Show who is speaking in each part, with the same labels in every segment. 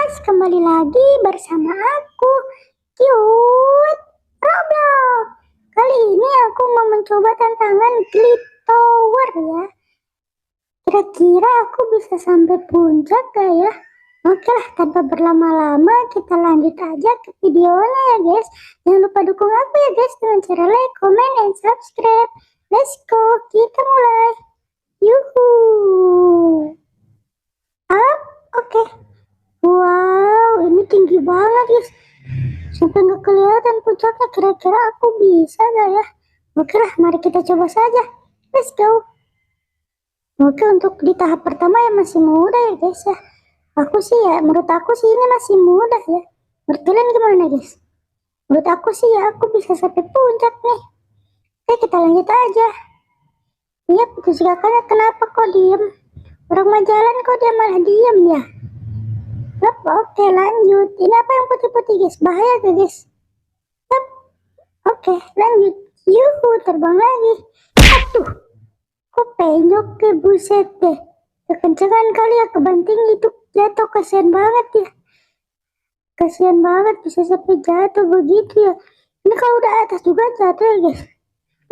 Speaker 1: guys, kembali lagi bersama aku, Cute Roblox. Kali ini aku mau mencoba tantangan Glitch Tower ya. Kira-kira aku bisa sampai puncak gak ya? Oke lah, tanpa berlama-lama kita lanjut aja ke videonya ya guys. Jangan lupa dukung aku ya guys dengan cara like, comment, dan subscribe. Let's go, kita mulai. Yuhu. Oke. Wow, ini tinggi banget guys. Sampai nggak kelihatan puncaknya. Kira-kira aku bisa gak ya? Oke lah, mari kita coba saja. Let's go. Oke, untuk di tahap pertama ya masih mudah ya guys ya. Menurut aku sih ini masih mudah ya. Menurut kalian gimana guys? Menurut aku sih ya, aku bisa sampai puncak nih. Oke, kita lanjut aja. Iya, putus kakaknya kenapa kok diem? Orang mau jalan kok dia malah diem ya? Oke, lanjut. Ini apa yang putih-putih guys? Bahaya gak guys? Oke, lanjut. Yuhu, terbang lagi. Aduh, kok penyok ke buset deh. Kekencangan kali ya, kebanting itu jatuh. Kasihan banget ya. Kasihan banget bisa sampai jatuh begitu ya. Ini kalau udah atas juga jatuh ya guys.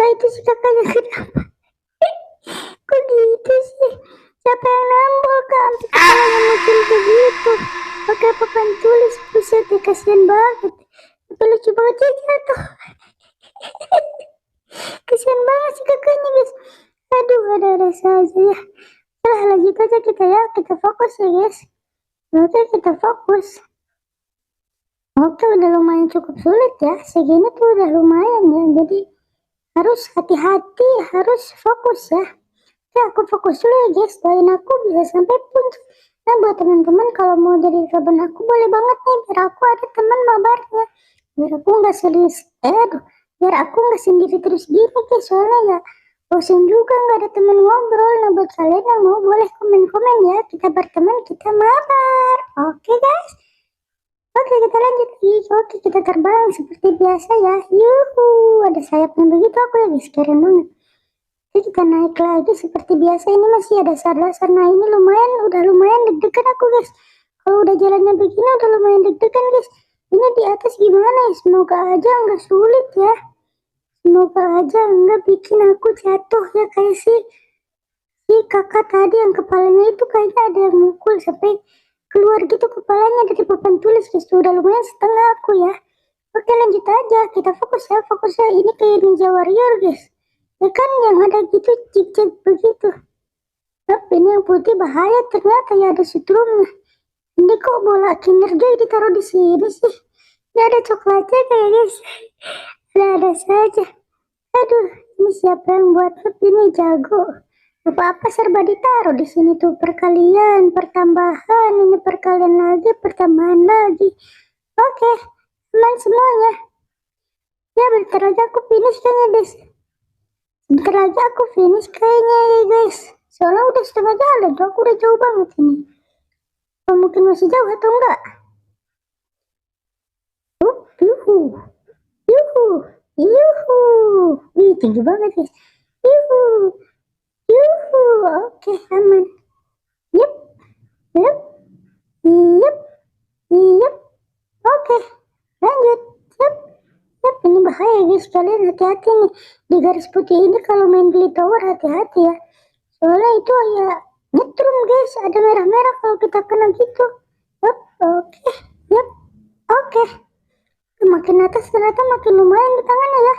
Speaker 1: Nah itu sih kakaknya kenapa? Kok gitu sih? Siapa yang nambol kak? Sampai kepalanya muncul begitu. Pakai papan tulis, buset deh, kasihan banget. Tapi lucu banget ya jatuh. Kasihan banget sih kakaknya guys. Aduh, ada-ada saja ya. Nah, lanjut aja kita ya. Kita fokus ya guys. Oke, kita fokus. Oke, udah lumayan cukup sulit ya. Segini tuh udah lumayan ya. Jadi harus hati-hati, harus fokus ya. Oke, aku fokus dulu ya guys. Doain aku bisa sampai puncak. Nah, buat teman-teman kalau mau jadi kawan aku boleh banget nih. Biar aku ada teman mabarnya. Biar aku nggak biar aku nggak sendiri terus gini guys. Soalnya ya bosan juga nggak ada teman ngobrol. Nah, buat kalian yang mau boleh komen-komen ya. Kita berteman, kita mabar. Oke guys. Oke, kita lanjut guys. Oke, kita terbang seperti biasa ya. Yuhu, ada sayapnya begitu aku ya guys. Keren banget. Oke, kita naik lagi seperti biasa. Ini masih ada dasar-dasar. Nah, ini udah lumayan deg-degan aku guys. Kalau udah jalannya begini udah lumayan deg-degan guys. Ini di atas gimana ya? Semoga aja nggak sulit ya. Semoga aja nggak bikin aku jatuh ya, kayak si kakak tadi yang kepalanya itu kayaknya ada yang mukul sampai keluar gitu kepalanya dari papan tulis guys. Udah lumayan setengah aku ya. Oke, lanjut aja. Kita fokus ya. Fokusnya ini kayak Ninja Warrior guys. Ya kan yang ada gitu cicit begitu. Tapi ini yang putih bahaya, ternyata ya ada setrumnya. Ini kok bola kinerja ditaruh di sini sih? Ini ada coklatnya kayak guys. Ada saja. Aduh, ini siapa yang buat ini jago? Apa-apa serba ditaruh di sini tuh, perkalian, pertambahan, ini perkalian lagi, pertambahan lagi. Oke, aman semuanya. Ya, bentar aja aku finish kayaknya guys. Bentar lagi aku finish kayaknya ya guys. Soalnya udah setengah jalan tuh, aku udah jauh banget ini. Apa mungkin masih jauh atau enggak? Yuhu, yuhu, yuhu. Wih, tinggi banget guys. Yuhu, yuhu. Oke, aman. Yup, yup, yup, yup. Oke, lanjut. Yup, yup. Ini bahaya guys, kalian hati-hati nih. Di garis putih ini kalau main Glitch Tower hati-hati ya. Soalnya itu ya nyetrum guys, ada merah-merah kalau kita kena gitu. Yup, oke, yup, oke. Makin atas ternyata makin lumayan di tangannya ya.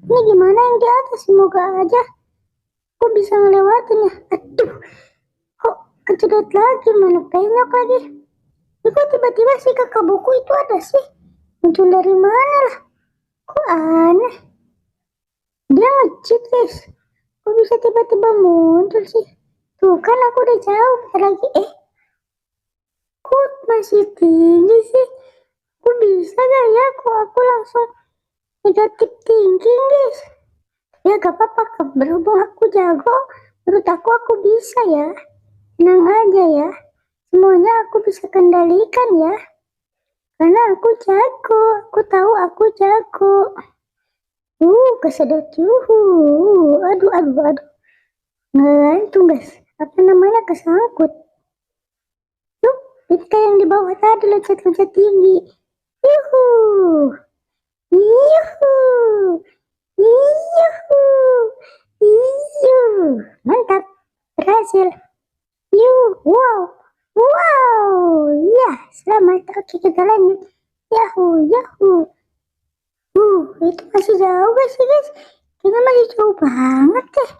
Speaker 1: Ini gimana yang di atas? Semoga aja aku bisa ngelewatin ya. Aduh, kok kecedot lagi, mana penyok lagi. Ini kok tiba-tiba sih kakak buku itu ada sih? Muncul dari mana lah? Kok aneh? Dia nge-cheat guys. Kok bisa tiba-tiba muncul sih? Tuh kan aku udah jauh lagi. Kok masih tinggi sih? Kok bisa gak ya? Kok aku langsung negatif tinggi guys? Ya gak apa-apa, berhubung aku jago, menurut aku bisa ya. Tenang aja ya, semuanya aku bisa kendalikan ya. Karena aku jago, aku tahu aku jago. Kesedot yuhu. Aduh. Ngelantung guys, apa namanya, kesangkut. Ketika yang di bawah tadi loncat-loncat tinggi. Yuhu. Yuhu. Yuhu. Yuhu. Mantap. Berhasil. Wow. Wow. Ya, selamat. Oke, kita lanjut. Yahoo. Yahoo. Itu masih jauh guys, guys. Kita masih jauh banget deh.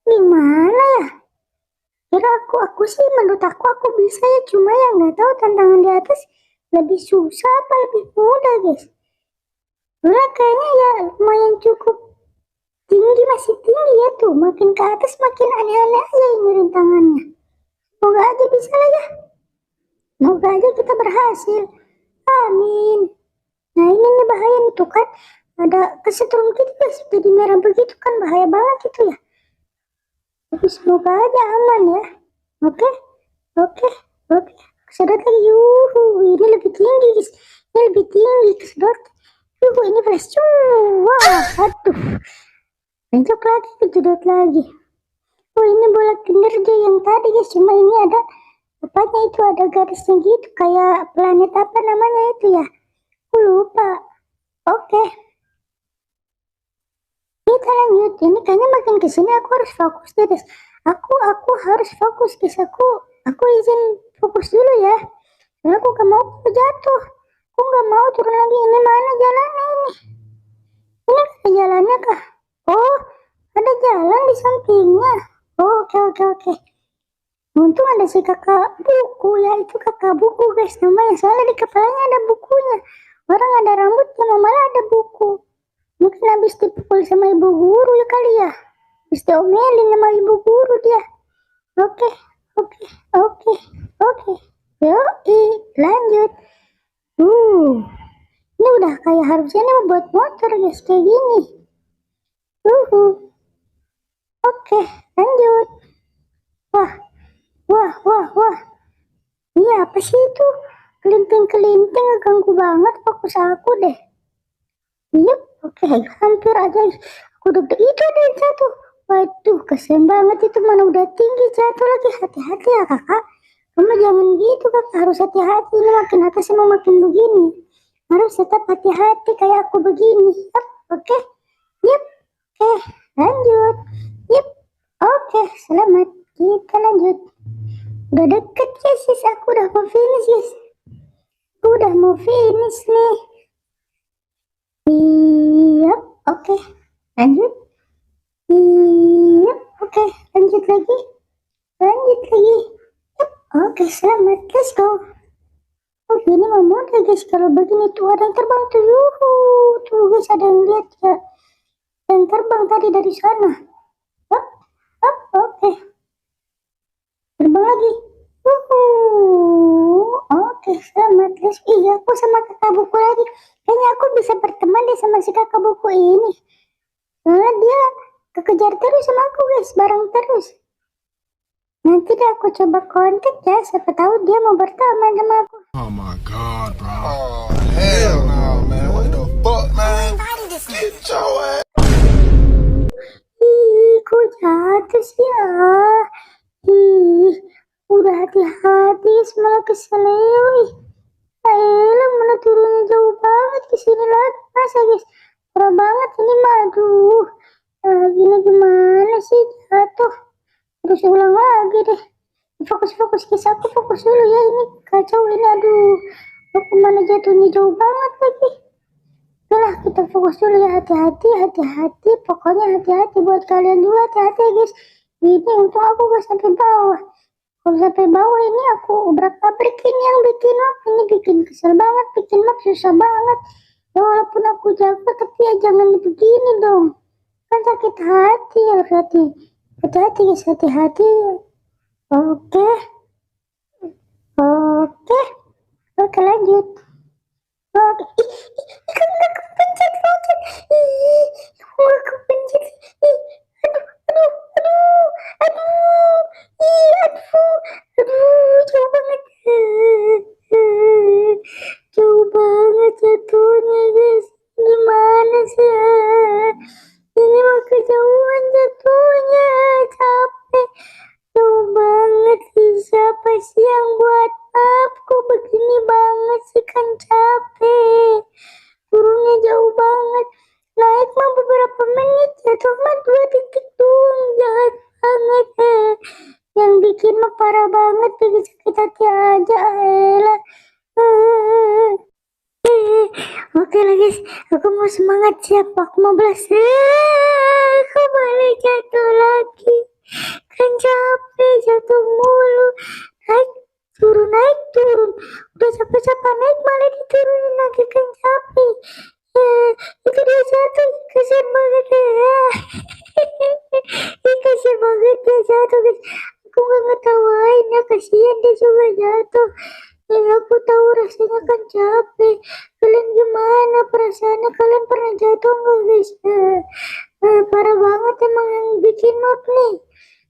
Speaker 1: Gimana ya? Kira aku sih, menurut aku bisa ya. Cuma ya nggak tahu tantangan di atas lebih susah apa lebih mudah guys. Karena kayaknya ya lumayan cukup tinggi, masih tinggi ya tuh. Makin ke atas makin aneh-aneh aja ini rintangannya. Semoga aja bisa lah ya. Semoga aja kita berhasil. Amin. Nah ini nih bahaya nih tuh kan. Ada kesetrum gitu guys. Jadi merah begitu kan bahaya banget itu ya. Tapi semoga aja aman ya. Oke. Kesedot lagi. Yuhu. Ini lebih tinggi guys. Ini lebih tinggi. Kesedot. Yuhu ini flash. Wah. Aduh. Bentuk lagi. Kejedot lagi. Oh ini bola kinerja yang tadi guys. Cuma ini ada apanya itu. Ada garisnya gitu. Kayak planet apa namanya itu ya. Aku lupa. Oke. Kita lanjut. Ini kayaknya makin kesini aku harus fokus guys. Aku harus fokus guys. Aku izin fokus dulu ya. Karena aku gak mau jatuh. Aku gak mau turun lagi. Ini mana jalannya ini? Ini ada jalannya kah? Oh, ada jalan di sampingnya. Oh, oke. Untung ada si kakak buku ya. Itu kakak buku guys namanya. Soalnya di kepalanya ada bukunya. Orang ada rambutnya, malah ada buku. Mungkin habis dipukul sama ibu guru ya kali ya. Habis diomelin sama ibu guru dia. Oke. Yoi, lanjut. Ini udah kayak harusnya ini buat motor guys kayak gini. Oke, lanjut. Wah. Ini apa sih itu? Kelinting ganggu banget fokus aku deh. Yep, oke, hampir aja. Aku deg-deg itu ada yang jatuh. Waduh, kasihan banget itu, mana udah tinggi jatuh lagi. Hati-hati ya kakak. Kamu jangan gitu kakak, harus hati-hati. Ini makin atas mau makin begini. Harus tetap hati-hati kayak aku begini. Yep, oke. Yep, oke, lanjut. Yep, oke, selamat. Kita lanjut. Udah deket ya sis, aku udah mau finish guys. Aku udah mau finish nih. Yep, oke, lanjut. Yep, oke, lanjut lagi. Yep, oke, selamat, let's go. Oh gini mau mudah guys, kalau begini tuh ada yang terbang tuh. Yuhu, tuh guys ada yang lihat ya. Yang terbang tadi dari sana. Up, oke. Terbang lagi. Oke, selamat guys. Iya, aku sama kakak buku lagi. Kayaknya aku bisa berteman deh sama si kakak buku ini. Soalnya dia kekejar terus sama aku guys, bareng terus. Nanti deh aku coba kontak ya, siapa tahu dia mau berteman sama aku.
Speaker 2: Oh my god, bro. Oh, hell no, man. What the fuck, man? Get your ass.
Speaker 1: Kok jatuh sih ya? Udah hati-hati, malah keseleo. Ayolah, mana turunnya jauh banget ke sini lagi. Masa guys, parah banget ini mah. Aduh, gini gimana sih jatuh? Terus ulang lagi deh. Fokus guys, aku fokus dulu ya. Ini kacau ini, aduh. Aku mana jatuhnya jauh banget lagi. Udah kita fokus dulu ya, hati-hati. Pokoknya hati-hati buat kalian juga, hati-hati guys. Ini untuk aku gak sampai bawah. Kalau sampai bawah ini aku obrak-abrik ini yang bikin map. Ini bikin kesel banget, bikin map susah banget. Ya walaupun aku jago tapi ya jangan begini dong. Kan sakit hati, harus hati-hati guys, hati-hati. Oke, lanjut. Oke, aku kepencet loncat. Aku kepencet. Jauh banget jatuhnya guys. Gimana sih ya? Ini mah kejauhan jatuhnya, capek. Jauh banget sih, siapa sih yang buat map? parah banget, bikin sakit hati aja, elah. Oke lah guys, aku mau semangat, siap, aku mau belas. Aku malah jatuh lagi, kan capek jatuh mulu, naik turun, udah capek-capek naik malah diturunin lagi, kan capek. Itu dia jatuh, kasihan banget ya. Kasihan banget dia jatuh guys, aku gak ngetawain ya, kasihan dia juga jatuh. Aku tahu rasanya kan capek. Kalian gimana perasaannya? Kalian pernah jatuh nggak guys? Parah banget emang yang bikin not nih.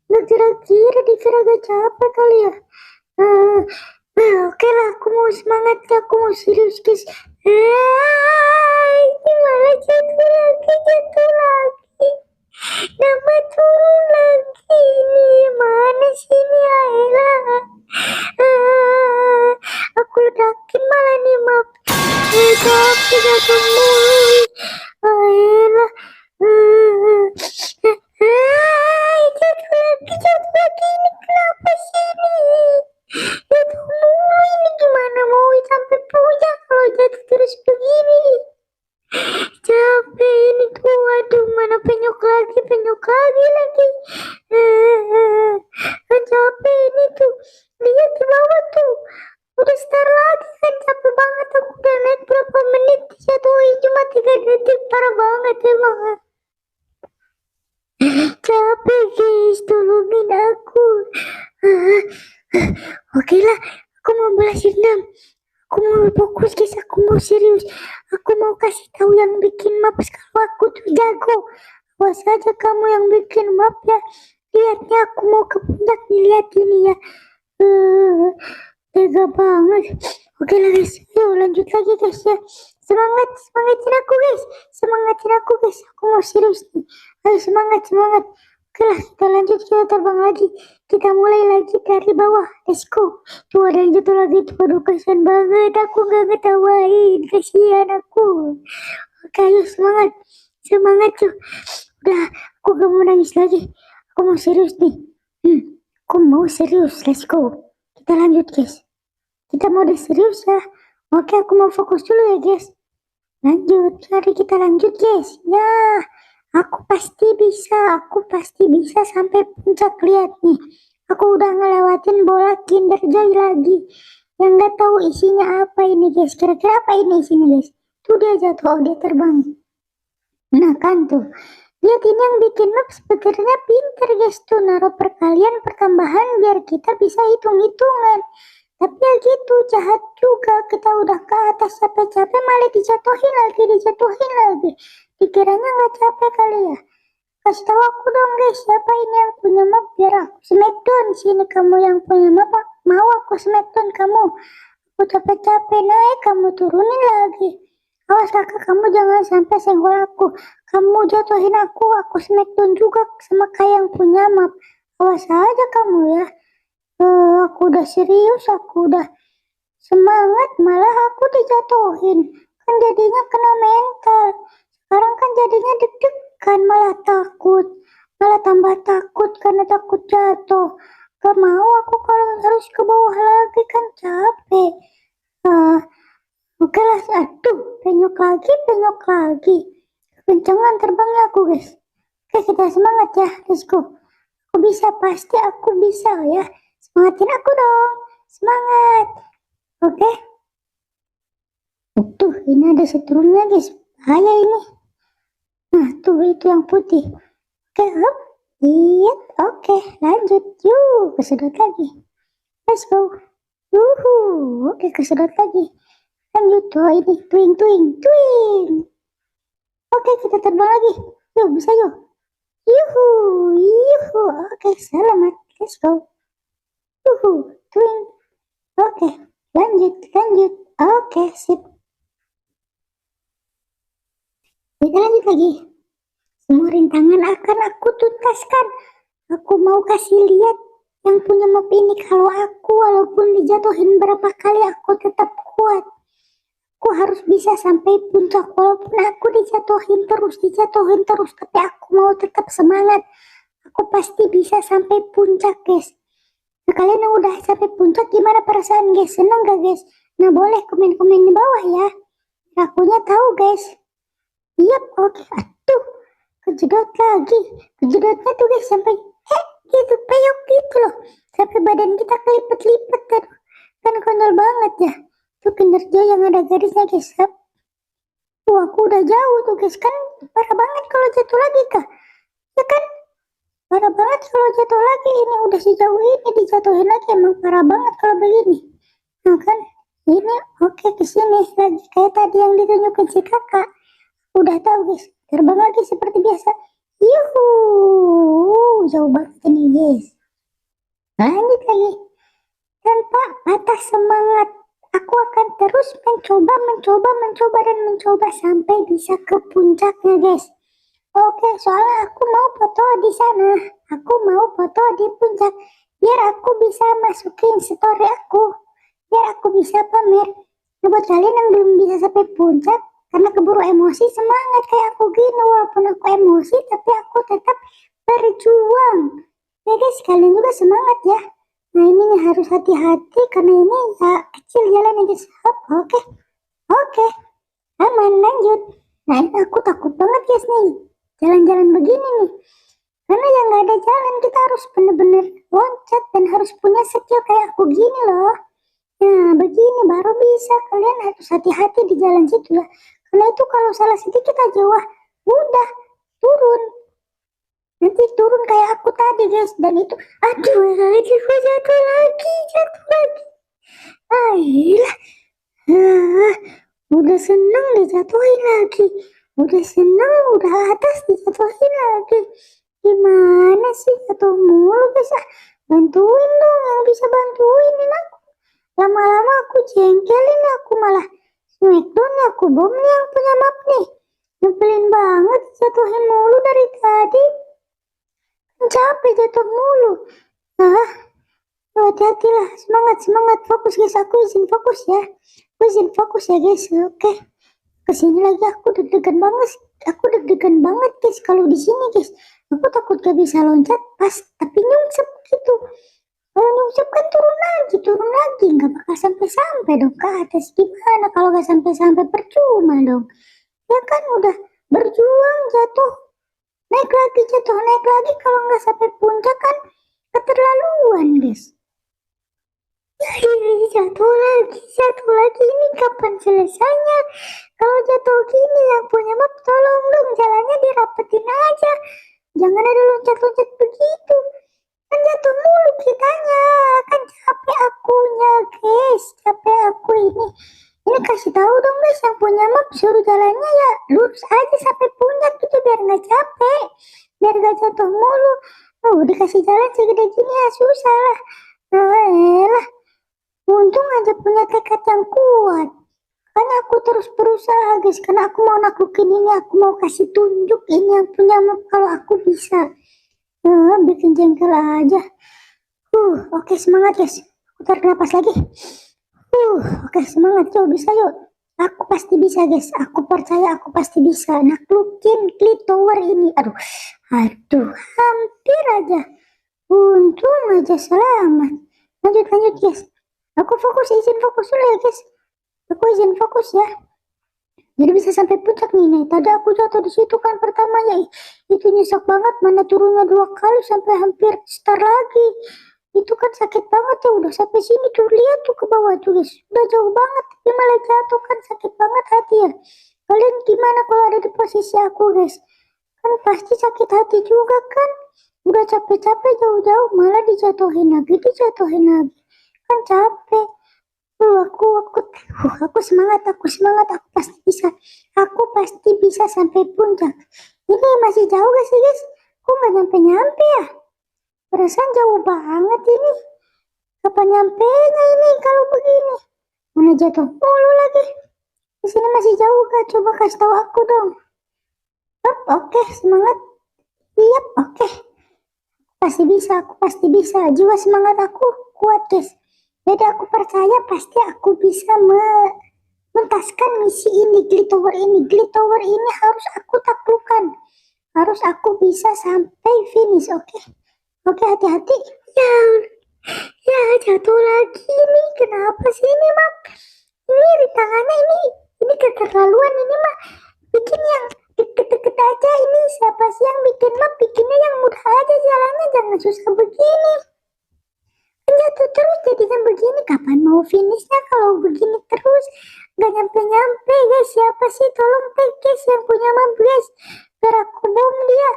Speaker 1: Nggak kira-kira dikira gak capek kali ya. Oke lah, aku mau semangat, aku mau serius guys. Gimana jatuh lagi. Nama turun lagi. Ini mana sini Ayla? Aku ledakin malah nih map. Capek jatuh mulu. Ayolah. Jatuh lagi, ini kenapa sih ini? Jatuh mulu, ini gimana mau sampai puncak kalau jatuh terus begini? Capek ini tuh, aduh, mana penyok lagi lagi. Kan capek ini tuh, lihat di bawah tuh, udah start lagi, kan capek banget. Aku udah naik berapa menit, jatuhin cuma 3 detik, parah banget emang. Capek guys, tolongin aku. Oke lah, aku mau balas dendam. Aku mau fokus guys, aku mau serius. Aku mau kasih tahu yang bikin map kalau aku tuh jago. Awas aja kamu yang bikin map ya. Lihatnya aku mau ke puncak, lihat ini ya. Tega banget. Oke lah guys, yuk lanjut lagi guys ya. Semangatin aku guys. Aku mau serius nih. Ayo semangat. Oke lah, kita lanjut, kita terbang lagi. Kita mulai lagi dari bawah. Let's go. Tuh ada yang jatuh lagi tuh. Aduh, kasihan banget. Aku gak ngetawain. Kasihan aku. Oke, ayo semangat tuh. Udah, aku gak mau nangis lagi. Aku mau serius nih. Aku mau serius. Let's go. Kita lanjut guys. Kita mau udah serius ya. Oke, aku mau fokus dulu ya guys. Lanjut. Mari kita lanjut guys. Ya. Aku pasti bisa sampai puncak. Lihat nih, aku udah ngelewatin bola Kinder Joy lagi, yang nggak tahu isinya apa ini guys. Kira-kira apa ini isinya guys? Tuh dia jatuh, dia terbang. Nah kan tuh, lihat ini yang bikin map sebenarnya pinter guys, tuh naruh perkalian pertambahan biar kita bisa hitung-hitungan. Tapi ya gitu, jahat juga, kita udah ke atas capek-capek malah dijatuhin lagi. Dikiranya nggak capek kali ya. Kasih tahu aku dong guys, siapa ini yang punya map biar aku smackdown. Sini kamu yang punya map, mau aku smackdown kamu. Aku capek-capek naik, kamu turunin lagi. Awas kakak, kamu jangan sampai senggol aku. Kamu jatuhin aku smackdown juga sama kayak yang punya map. Awas aja kamu ya. Aku udah serius, aku udah semangat, malah aku dijatuhin. Kan jadinya kena mental. Sekarang kan jadinya deg-degan, malah tambah takut karena takut jatuh. Gak mau aku kalau harus ke bawah lagi, kan capek. Oke lah, aduh, penyok lagi. Kencengan terbangnya aku guys. Oke, kita semangat ya, let's go. Aku bisa, pasti aku bisa ya. Semangatin aku dong, semangat. Oke. Tuh, ini ada setrumnya guys, bahaya ini. Nah, tuh itu yang putih. Oke, hop. Lihat, oke, lanjut. Yuk, kesedot lagi. Let's go. Oke, kesedot lagi. Lanjut, tuh ini, twing. Oke, kita terbang lagi. Yuk, bisa yuk. Yuhu. Oke, selamat. Let's go. Twing. Oke, lanjut. Oke, sip. Kita lanjut lagi. Semua rintangan akan aku tuntaskan. Aku mau kasih lihat yang punya map ini kalau aku walaupun dijatuhin berapa kali aku tetap kuat. Aku harus bisa sampai puncak walaupun aku dijatuhin terus, tapi aku mau tetap semangat. Aku pasti bisa sampai puncak guys. Nah, kalian yang udah sampai puncak gimana perasaan guys? Senang gak guys? Nah, boleh komen-komen di bawah ya. Akunya tahu guys. Yap, oke. Aduh, kejedot lagi. Kejedotnya tuh guys sampai gitu, peyok gitu loh. Sampai badan kita kelipet-lipet kan. Kan konyol banget ya. Itu kinerja yang ada garisnya guys. Wah, aku udah jauh tuh guys. Kan parah banget kalau jatuh lagi kah? Ya kan? Parah banget kalau jatuh lagi. Ini udah sejauh ini dijatuhin lagi. Emang parah banget kalau begini. Nah kan, ini oke kesini lagi. Kayak tadi yang ditunjukin si kakak. Udah tahu guys. Terbang lagi seperti biasa. Yuhu. Jauh banget ini guys. Lanjut lagi. Tanpa patah semangat. Aku akan terus mencoba sampai bisa ke puncaknya guys. Oke, soalnya aku mau foto di sana. Aku mau foto di puncak. Biar aku bisa masukin story aku. Biar aku bisa pamer. Nah, buat kalian yang belum bisa sampai puncak, karena keburu emosi, semangat kayak aku gini. Walaupun aku emosi, tapi aku tetap berjuang. Ya guys, kalian juga semangat ya. Nah, ini harus hati-hati karena ini ya kecil jalan aja. Oke. Oke. Aman, lanjut. Nah, ini aku takut banget guys nih. Jalan-jalan begini nih. Karena yang nggak ada jalan, kita harus bener-bener loncat dan harus punya skill kayak aku gini loh. Nah, begini baru bisa. Kalian harus hati-hati di jalan situ ya. Karena itu kalau salah sedikit aja, wah, udah turun. Nanti turun kayak aku tadi guys. Dan itu, aduh, jatuh lagi. Ayolah. Udah seneng dijatuhin lagi. Udah seneng, udah atas dijatuhin lagi. Gimana sih jatuh mulu guys? Bantuin dong yang bisa bantuin aku. Lama-lama aku jengkelin, aku malah smackdown, aku bom nih yang punya map nih. Nyebelin banget jatuhin mulu dari tadi. Capek jatuh mulu. Hati-hati lah, semangat, fokus guys. Aku izin fokus ya guys. Oke. Kesini lagi aku deg-degan banget guys kalau di sini guys. Aku takut gak bisa loncat pas tapi nyungsep gitu. Kalau nyungsep kan turun lagi nggak bakal sampai dong ke atas. Gimana kalau gak sampai percuma dong. Ya kan udah berjuang jatuh naik lagi, kalau nggak sampai puncak kan keterlaluan guys. Jatuh lagi, ini kapan selesainya? Kalau jatuh gini yang punya map tolong dong jalannya dirapetin aja. Jangan ada loncat-loncat begitu. Kan jatuh mulu kitanya. Kan capek akunya guys. Capek aku ini. Ini kasih tahu dong guys yang punya map suruh jalannya ya lurus aja sampai puncak gitu biar nggak capek. Biar nggak jatuh mulu. Dikasih jalan segede gini ya susah lah. Elah. Untung aja punya tekad yang kuat. Karena aku terus berusaha guys. Karena aku mau naklukin ini. Aku mau kasih tunjuk ini yang punya map kalau aku bisa. Bikin jengkel aja. Oke, semangat guys. Aku tarik napas lagi. Oke, semangat. Yuk bisa yuk. Aku pasti bisa guys. Aku percaya aku pasti bisa. Naklukin Klit Tower ini. Aduh. Hampir aja. Untung aja selamat. Lanjut guys. Aku izin fokus dulu ya guys. Aku izin fokus ya. Jadi bisa sampai puncak nih. Tadi aku jatuh di situ kan pertamanya. Itu nyesek banget. Mana turunnya 2 kali sampai hampir start lagi. Itu kan sakit banget ya. Udah sampai sini tuh. Lihat tuh ke bawah tuh guys. Udah jauh banget. Tapi malah jatuh kan sakit banget hati ya. Kalian gimana kalau ada di posisi aku guys? Kan pasti sakit hati juga kan. Udah capek-capek jauh-jauh. Malah dijatuhin lagi. Kan capek. Aku semangat, aku pasti bisa sampai puncak. Ini masih jauh gak sih guys? Kok gak nyampe ya? Perasaan jauh banget ini. Kapan nyampenya ini kalau begini? Mana jatuh mulu lagi. Di sini masih jauh gak? Coba kasih tahu aku dong. Oke, semangat. Yap, oke. Aku pasti bisa. Jiwa semangat aku kuat guys. Jadi aku percaya pasti aku bisa menuntaskan misi ini, Klit Tower ini. Klit Tower ini harus aku taklukkan. Harus aku bisa sampai finish, oke? Oke, hati-hati. Ya, Ya, jatuh lagi nih. Kenapa sih ini, Mak? Ini di tangannya ini keterlaluan ini, Mak. Bikin yang deket-deket aja ini. Siapa sih yang bikin, Mak? Bikinnya yang mudah aja jalannya. Jangan susah begini. Kan jatuh terus jadinya begini. Kapan mau finishnya kalau begini terus? Gak nyampe-nyampe, guys. Siapa sih? Tolong tag, guys, yang punya map, guys. Biar aku bom dia.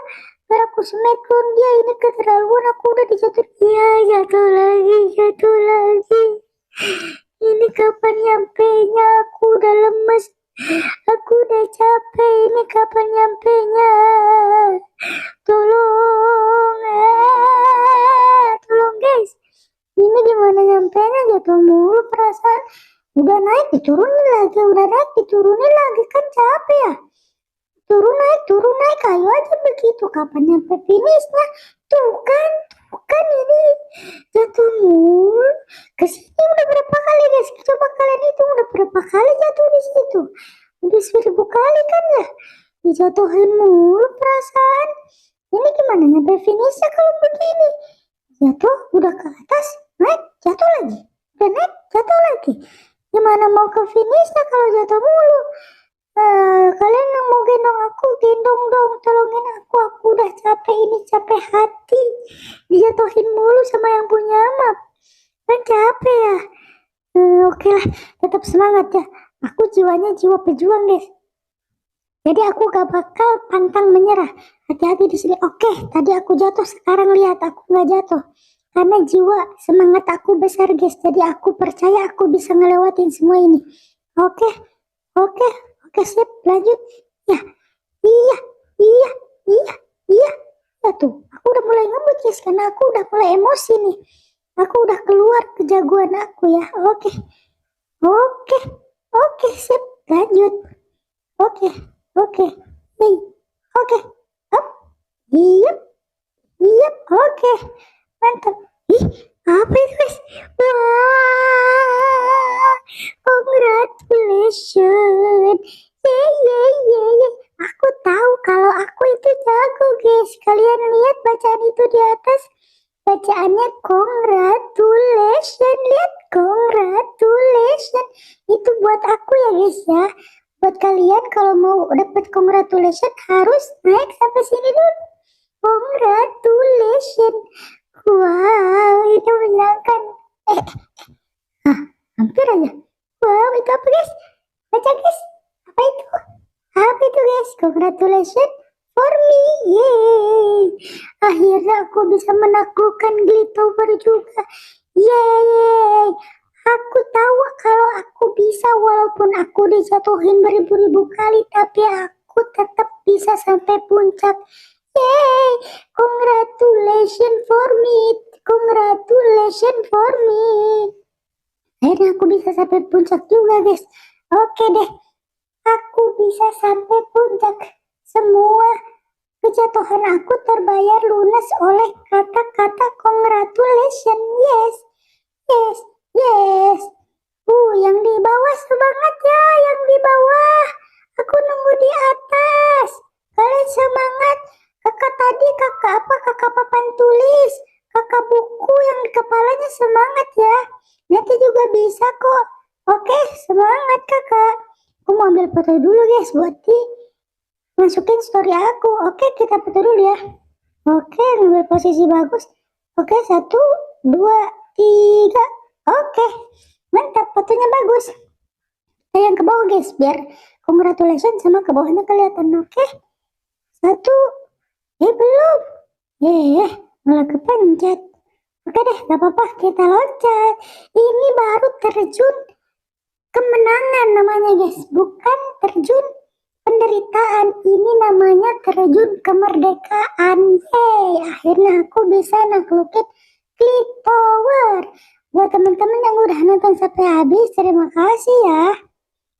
Speaker 1: Biar aku smackdown dia. Ini keterlaluan. Aku udah dijatuh. Ya, jatuh lagi. Jatuh lagi. Ini kapan nyampenya? Aku udah lemes. Aku udah capek. Ini kapan nyampenya? Tolong. Tolong, guys. Ini gimana nyampenya? Jatuh mulu perasaan. Udah naik diturunin lagi. Udah naik diturunin lagi. Kan capek ya. Turun naik. Ayo aja begitu. Kapan nyampe finishnya? Tuh kan ini jatuh mulu. Kesini udah berapa kali, guys? Coba kalian hitung udah berapa kali jatuh di situ. Udah 1000 kali kan ya? Dijatuhin mulu perasaan. Ini gimana nyampe finishnya kalau begini? Jatuh, udah ke atas, naik, jatuh lagi. Udah naik, jatuh lagi. Gimana mau ke finishnya kalau jatuh mulu? Kalian yang mau gendong aku, gendong dong, tolongin aku udah capek ini, capek hati. Dijatuhin mulu sama yang punya map. Kan capek ya. Oke lah, tetap semangat ya. Aku jiwanya jiwa pejuang, guys. Jadi aku gak bakal pantang menyerah. Hati-hati di sini. Oke, tadi aku jatuh, sekarang lihat aku gak jatuh. Karena jiwa semangat aku besar, guys. Jadi aku percaya aku bisa ngelewatin semua ini. Oke, sip, lanjut. Ya, iya. Ya tuh, aku udah mulai ngebut, guys. Karena aku udah mulai emosi nih. Aku udah keluar kejagoan aku ya. Oke, sip, lanjut. Oke, up, iya, oke, mantap. Ih, apa itu, guys? Wah, congratulations. Yeay. Aku tahu kalau aku itu jago, guys. Kalian lihat bacaan itu di atas. Bacaannya congratulations. Lihat, congratulations. Itu buat aku ya, guys ya. Buat kalian kalau mau dapat congratulations harus naik sampai sini dulu. Congratulations. Wow, itu menyenangkan. Hampir aja. Wow, itu apa, guys? Baca, guys. Apa itu, guys? Congratulations for me. Yeay. Akhirnya aku bisa menaklukkan Glitower juga. Yeay. Aku tahu kalau aku bisa, walaupun aku dijatuhin beribu-ribu kali, tapi aku tetap bisa sampai puncak. Yeay, congratulations for me. Akhirnya aku bisa sampai puncak juga, guys. Oke deh, aku bisa sampai puncak. Semua kejatuhan aku terbayar lunas oleh kata-kata congratulations. Yes. Yang di bawah semangat ya, yang di bawah. Aku nunggu di atas. Kalian semangat. Kakak papan tulis. Kakak buku yang di kepalanya semangat ya. Nanti juga bisa kok. Oke, semangat kakak. Aku mau ambil foto dulu, guys, buat masukin story aku. Oke, kita foto dulu ya. Oke, ambil posisi bagus. Oke, 1, 2, 3. Oke, mantap, fotonya bagus. Kita yang ke bawah, guys, biar congratulations sama ke bawahnya kelihatan. Oke, 1. Belum. Malah kepencet. Oke deh, gak apa-apa, kita loncat. Ini baru terjun kemenangan namanya, guys. Bukan terjun penderitaan. Ini namanya terjun kemerdekaan. Yeay, akhirnya aku bisa naklukin Glitower. Buat teman-teman yang udah nonton sampai habis, terima kasih ya.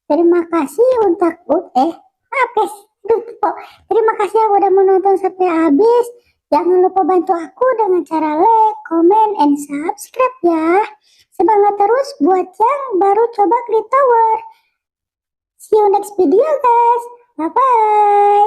Speaker 1: Terima kasih untuk terima kasih yang udah menonton sampai habis. Jangan lupa bantu aku dengan cara like, comment, and subscribe ya. Semangat terus buat yang baru coba Glitower. See you next video, guys. Bye-bye.